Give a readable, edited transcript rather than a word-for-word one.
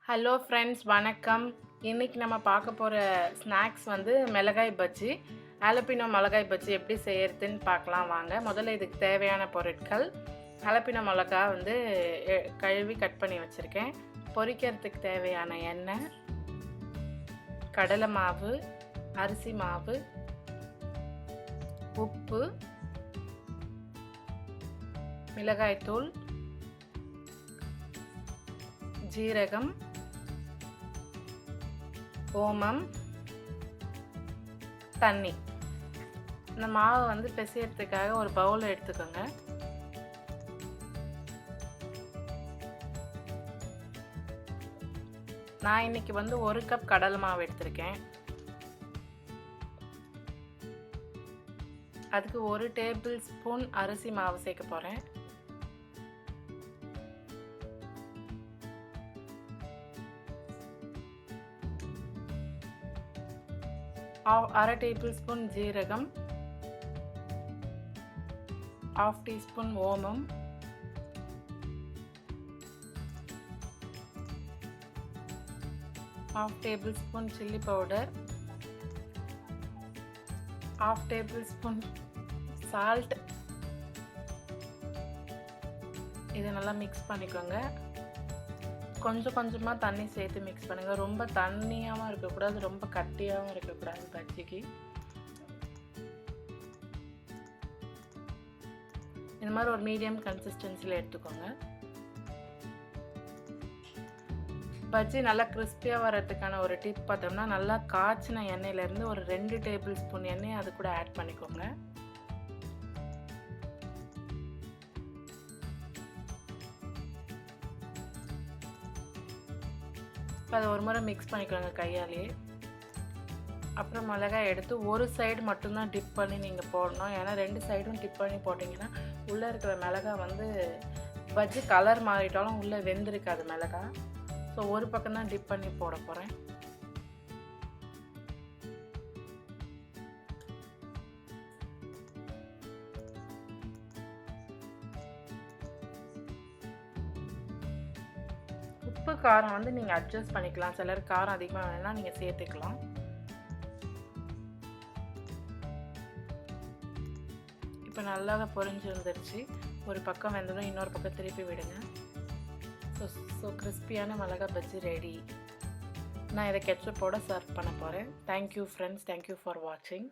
Hello friends, வணக்கம். இன்றைக்கி நம்ம பார்க்க போகிற ஸ்நாக்ஸ் வந்து மிளகாய் பஜ்ஜி. ஜாலபினோ மிளகாய் பஜ்ஜி எப்படி செய்யறதுன்னு பார்க்கலாம் வாங்க. முதல்ல இதுக்கு தேவையான பொருட்கள்: ஜாலபினோ மிளகா வந்து கழுவி கட் பண்ணி வச்சுருக்கேன். பொரிக்கிறதுக்கு தேவையான எண்ணெய், கடலை மாவு, அரிசி மாவு, உப்பு, மிளகாய்த்தூள், ஜீரகம், ஓமம், தண்ணி. இந்த மாவை வந்து பிசையறதுக்காக ஒரு பவுல் எடுத்துக்கோங்க. நான் இன்னைக்கு வந்து 1 கப் கடலை மாவு எடுத்திருக்கேன். அதுக்கு 1 டேபிள் ஸ்பூன் அரிசி மாவு சேர்க்க போகிறேன். அரை டேபிள் ஸ்பூன் ஜீரகம், 1/2 டீஸ்பூன் ஓமம், ½ table spoon chilli powder, 1/2 table spoon salt. இதை நல்லா மிக்ஸ் பண்ணிக்கோங்க. கொஞ்சம் கொஞ்சமாக தண்ணி சேர்த்து மிக்ஸ் பண்ணுங்கள். ரொம்ப தண்ணியாகவும் இருக்கக்கூடாது, ரொம்ப கட்டியாகவும் இருக்கக்கூடாது பஜ்ஜிக்கு. இந்த மாதிரி ஒரு மீடியம் கன்சிஸ்டன்சியில் எடுத்துக்கோங்க. பஜ்ஜி நல்லா கிறிஸ்பியாக வர்றதுக்கான ஒரு டிப் பார்த்தோம்னா, நல்லா காய்ச்சின எண்ணெயிலேருந்து ஒரு 2 டேபிள் ஸ்பூன் எண்ணெய் அது கூட ஆட் பண்ணிக்கோங்க. அதை ஒரு முறை மிக்ஸ் பண்ணிக்கோங்க கையாலேயே. அப்புறம் மிளகாய் எடுத்து ஒரு சைடு மட்டும்தான் டிப் பண்ணி நீங்கள் போடணும். ஏன்னா 2 சைடும் டிப் பண்ணி போட்டிங்கன்னா உள்ளே இருக்கிற மிளகாய் வந்து பஜ்ஜி கலர் மாறிட்டாலும் உள்ளே வெந்திருக்காது மிளகாய். ஸோ ஒரு பக்கம் தான் டிப் பண்ணி போட போகிறேன். உப்பு காரம் வந்து நீங்கள் அட்ஜஸ்ட் பண்ணிக்கலாம். சிலர் காரம் அதிகமாக வேணும்னா நீங்கள் சேர்த்துக்கலாம். இப்போ நல்லா பொரிஞ்சு வந்துருச்சு. ஒரு பக்கம் வெந்ததும் இன்னொரு பக்கம் திருப்பி விடுங்க. ஸோ கிறிஸ்பியான மிளகாய் பஜ்ஜி ரெடி. நான் இதை கெட்சப்போட சர்வ் பண்ண போகிறேன். தேங்க்யூ ஃப்ரெண்ட்ஸ், தேங்க்யூ ஃபார் வாட்சிங்.